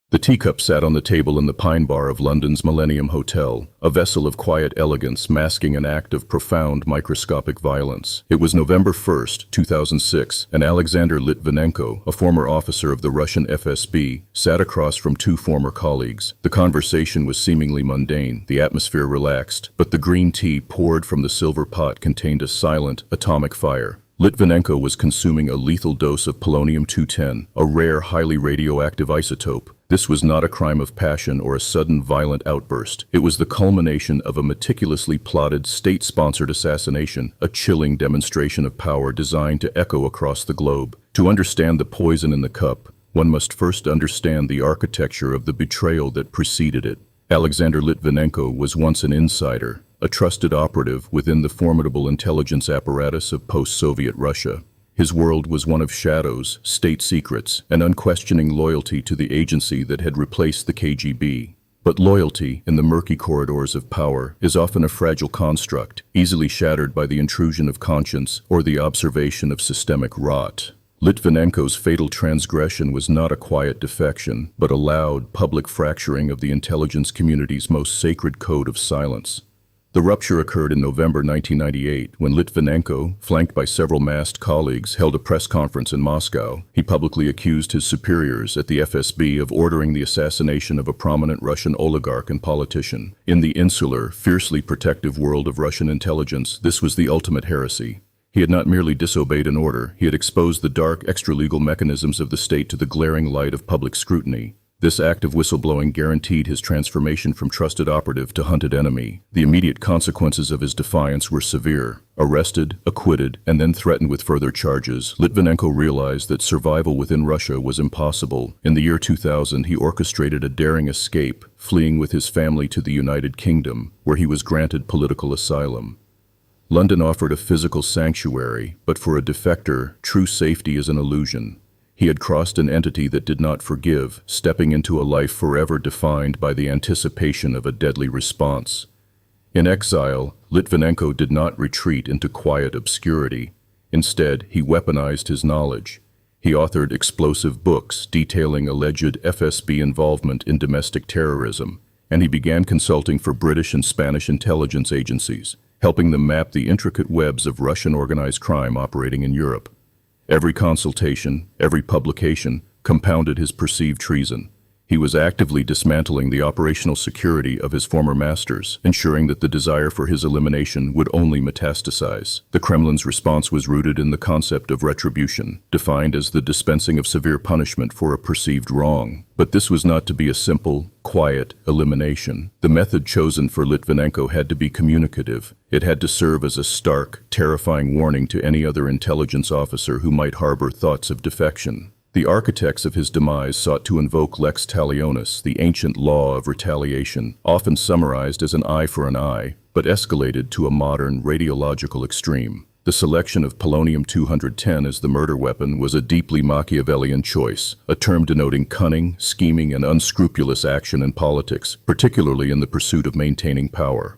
The teacup sat on the table in the Pine Bar of London's Millennium Hotel, a vessel of quiet elegance masking an act of profound microscopic violence. It was November 1st, 2006, and Alexander Litvinenko, a former officer of the Russian FSB, sat across from two former colleagues. The conversation was seemingly mundane, the atmosphere relaxed, but the green tea poured from the silver pot contained a silent, atomic fire. Litvinenko was consuming a lethal dose of polonium-210, a rare, highly radioactive isotope. This was not a crime of passion or a sudden violent outburst. It was the culmination of a meticulously plotted, state-sponsored assassination, a chilling demonstration of power designed to echo across the globe. To understand the poison in the cup, one must first understand the architecture of the betrayal that preceded it. Alexander Litvinenko was once an insider, a trusted operative within the formidable intelligence apparatus of post-Soviet Russia. His world was one of shadows, state secrets, and unquestioning loyalty to the agency that had replaced the KGB. But loyalty, in the murky corridors of power, is often a fragile construct, easily shattered by the intrusion of conscience or the observation of systemic rot. Litvinenko's fatal transgression was not a quiet defection, but a loud, public fracturing of the intelligence community's most sacred code of silence. The rupture occurred in November 1998 when Litvinenko, flanked by several masked colleagues, held a press conference in Moscow. He publicly accused his superiors at the FSB of ordering the assassination of a prominent Russian oligarch and politician. In the insular, fiercely protective world of Russian intelligence, this was the ultimate heresy. He had not merely disobeyed an order, he had exposed the dark, extra-legal mechanisms of the state to the glaring light of public scrutiny. This act of whistleblowing guaranteed his transformation from trusted operative to hunted enemy. The immediate consequences of his defiance were severe. Arrested, acquitted, and then threatened with further charges, Litvinenko realized that survival within Russia was impossible. In the year 2000, he orchestrated a daring escape, fleeing with his family to the United Kingdom, where he was granted political asylum. London offered a physical sanctuary, but for a defector, true safety is an illusion. He had crossed an entity that did not forgive, stepping into a life forever defined by the anticipation of a deadly response. In exile, Litvinenko did not retreat into quiet obscurity. Instead, he weaponized his knowledge. He authored explosive books detailing alleged FSB involvement in domestic terrorism, and he began consulting for British and Spanish intelligence agencies, helping them map the intricate webs of Russian organized crime operating in Europe. Every consultation, every publication, compounded his perceived treason. He was actively dismantling the operational security of his former masters, ensuring that the desire for his elimination would only metastasize. The Kremlin's response was rooted in the concept of retribution, defined as the dispensing of severe punishment for a perceived wrong. But this was not to be a simple, quiet elimination. The method chosen for Litvinenko had to be communicative. It had to serve as a stark, terrifying warning to any other intelligence officer who might harbor thoughts of defection. The architects of his demise sought to invoke lex talionis, the ancient law of retaliation, often summarized as an eye for an eye, but escalated to a modern radiological extreme. The selection of polonium-210 as the murder weapon was a deeply Machiavellian choice, a term denoting cunning, scheming, and unscrupulous action in politics, particularly in the pursuit of maintaining power.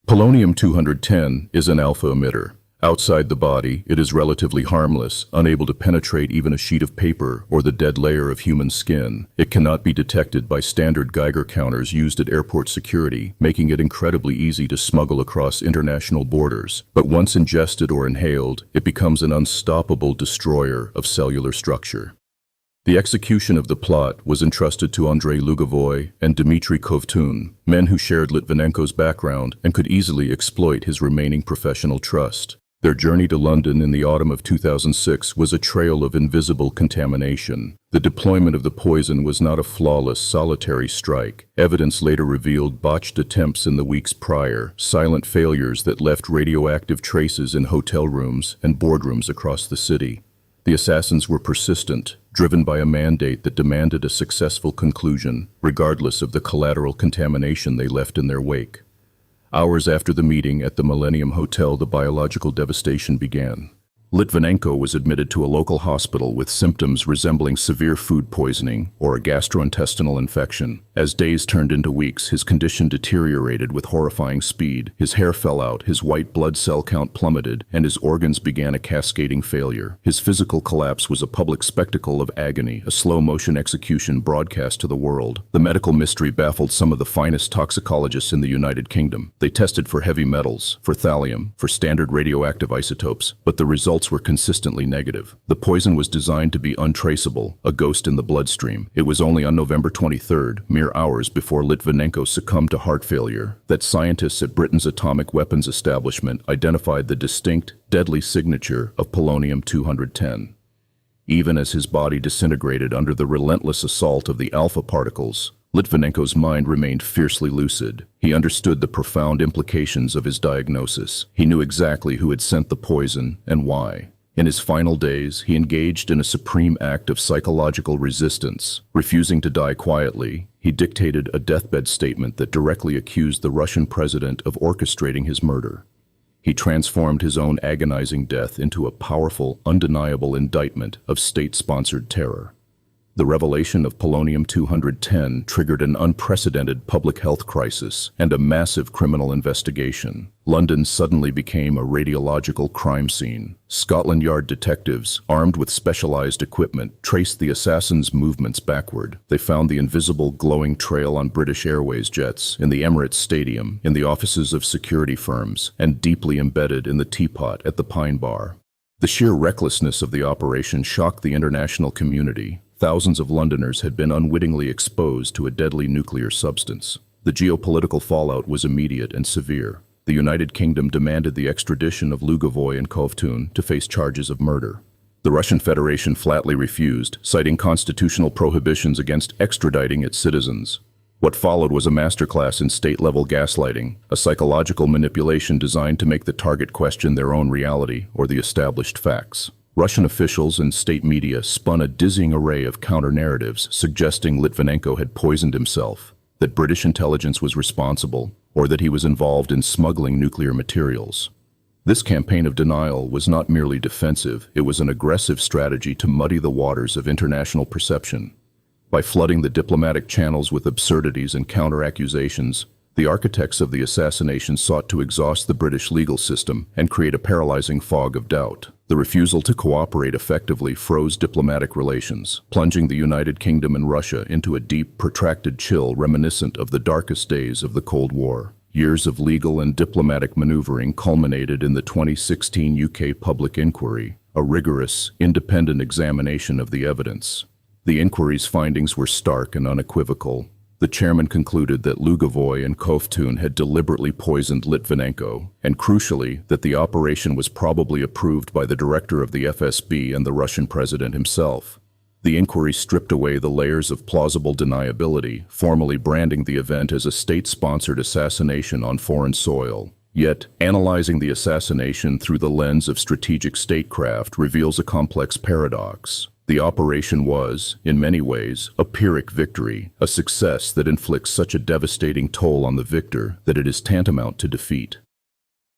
Polonium-210 is an alpha emitter. Outside the body, it is relatively harmless, unable to penetrate even a sheet of paper or the dead layer of human skin. It cannot be detected by standard Geiger counters used at airport security, making it incredibly easy to smuggle across international borders. But once ingested or inhaled, it becomes an unstoppable destroyer of cellular structure. The execution of the plot was entrusted to Andrei Lugovoy and Dmitry Kovtun, men who shared Litvinenko's background and could easily exploit his remaining professional trust. Their journey to London in the autumn of 2006 was a trail of invisible contamination. The deployment of the poison was not a flawless, solitary strike. Evidence later revealed botched attempts in the weeks prior, silent failures that left radioactive traces in hotel rooms and boardrooms across the city. The assassins were persistent, driven by a mandate that demanded a successful conclusion, regardless of the collateral contamination they left in their wake. Hours after the meeting at the Millennium Hotel, the biological devastation began. Litvinenko was admitted to a local hospital with symptoms resembling severe food poisoning or a gastrointestinal infection. As days turned into weeks, his condition deteriorated with horrifying speed. His hair fell out, his white blood cell count plummeted, and his organs began a cascading failure. His physical collapse was a public spectacle of agony, a slow-motion execution broadcast to the world. The medical mystery baffled some of the finest toxicologists in the United Kingdom. They tested for heavy metals, for thallium, for standard radioactive isotopes, but the results were consistently negative. The poison was designed to be untraceable, a ghost in the bloodstream. It was only on November 23rd, mere hours before Litvinenko succumbed to heart failure, that scientists at Britain's atomic weapons establishment identified the distinct, deadly signature of polonium-210. Even as his body disintegrated under the relentless assault of the alpha particles, Litvinenko's mind remained fiercely lucid. He understood the profound implications of his diagnosis. He knew exactly who had sent the poison and why. In his final days, he engaged in a supreme act of psychological resistance. Refusing to die quietly, he dictated a deathbed statement that directly accused the Russian president of orchestrating his murder. He transformed his own agonizing death into a powerful, undeniable indictment of state-sponsored terror. The revelation of polonium-210 triggered an unprecedented public health crisis and a massive criminal investigation. London suddenly became a radiological crime scene. Scotland Yard detectives, armed with specialized equipment, traced the assassin's movements backward. They found the invisible glowing trail on British Airways jets, in the Emirates Stadium, in the offices of security firms, and deeply embedded in the teapot at the Pine Bar. The sheer recklessness of the operation shocked the international community. Thousands of Londoners had been unwittingly exposed to a deadly nuclear substance. The geopolitical fallout was immediate and severe. The United Kingdom demanded the extradition of Lugovoy and Kovtun to face charges of murder. The Russian Federation flatly refused, citing constitutional prohibitions against extraditing its citizens. What followed was a masterclass in state-level gaslighting, a psychological manipulation designed to make the target question their own reality or the established facts. Russian officials and state media spun a dizzying array of counter-narratives suggesting Litvinenko had poisoned himself, that British intelligence was responsible, or that he was involved in smuggling nuclear materials. This campaign of denial was not merely defensive, it was an aggressive strategy to muddy the waters of international perception. By flooding the diplomatic channels with absurdities and counter-accusations, the architects of the assassination sought to exhaust the British legal system and create a paralyzing fog of doubt. The refusal to cooperate effectively froze diplomatic relations, plunging the United Kingdom and Russia into a deep, protracted chill reminiscent of the darkest days of the Cold War. Years of legal and diplomatic maneuvering culminated in the 2016 UK public inquiry, a rigorous, independent examination of the evidence. The inquiry's findings were stark and unequivocal. The chairman concluded that Lugovoy and Kovtun had deliberately poisoned Litvinenko, and crucially, that the operation was probably approved by the director of the FSB and the Russian president himself. The inquiry stripped away the layers of plausible deniability, formally branding the event as a state-sponsored assassination on foreign soil. Yet, analyzing the assassination through the lens of strategic statecraft reveals a complex paradox. The operation was, in many ways, a Pyrrhic victory, a success that inflicts such a devastating toll on the victor that it is tantamount to defeat.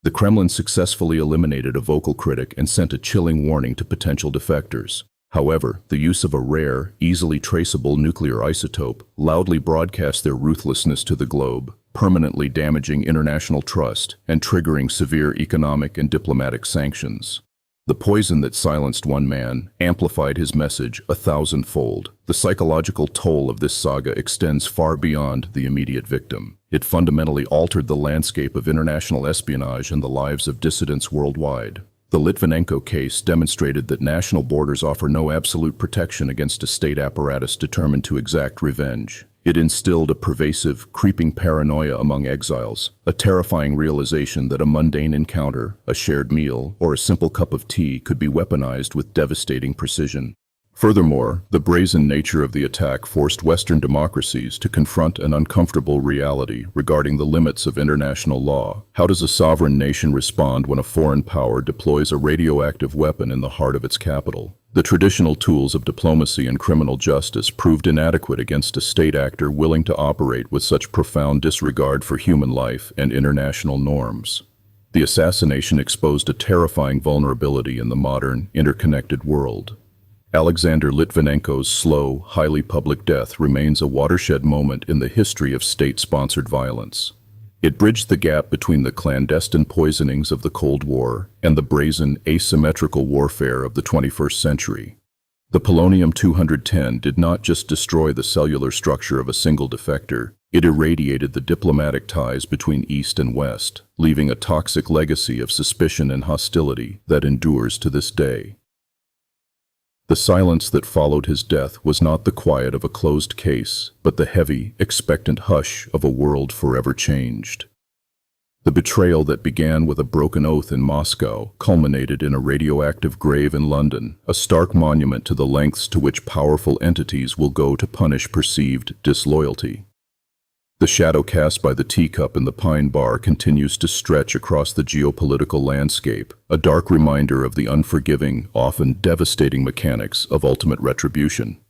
The Kremlin successfully eliminated a vocal critic and sent a chilling warning to potential defectors. However, the use of a rare, easily traceable nuclear isotope loudly broadcast their ruthlessness to the globe, permanently damaging international trust and triggering severe economic and diplomatic sanctions. The poison that silenced one man amplified his message 1,000-fold. The psychological toll of this saga extends far beyond the immediate victim. It fundamentally altered the landscape of international espionage and the lives of dissidents worldwide. The Litvinenko case demonstrated that national borders offer no absolute protection against a state apparatus determined to exact revenge. It instilled a pervasive, creeping paranoia among exiles, a terrifying realization that a mundane encounter, a shared meal, or a simple cup of tea could be weaponized with devastating precision. Furthermore, the brazen nature of the attack forced Western democracies to confront an uncomfortable reality regarding the limits of international law. How does a sovereign nation respond when a foreign power deploys a radioactive weapon in the heart of its capital? The traditional tools of diplomacy and criminal justice proved inadequate against a state actor willing to operate with such profound disregard for human life and international norms. The assassination exposed a terrifying vulnerability in the modern, interconnected world. Alexander Litvinenko's slow, highly public death remains a watershed moment in the history of state-sponsored violence. It bridged the gap between the clandestine poisonings of the Cold War and the brazen, asymmetrical warfare of the 21st century. The Polonium-210 did not just destroy the cellular structure of a single defector, it irradiated the diplomatic ties between East and West, leaving a toxic legacy of suspicion and hostility that endures to this day. The silence that followed his death was not the quiet of a closed case, but the heavy, expectant hush of a world forever changed. The betrayal that began with a broken oath in Moscow culminated in a radioactive grave in London, a stark monument to the lengths to which powerful entities will go to punish perceived disloyalty. The shadow cast by the teacup in the pine bar continues to stretch across the geopolitical landscape, a dark reminder of the unforgiving, often devastating mechanics of ultimate retribution.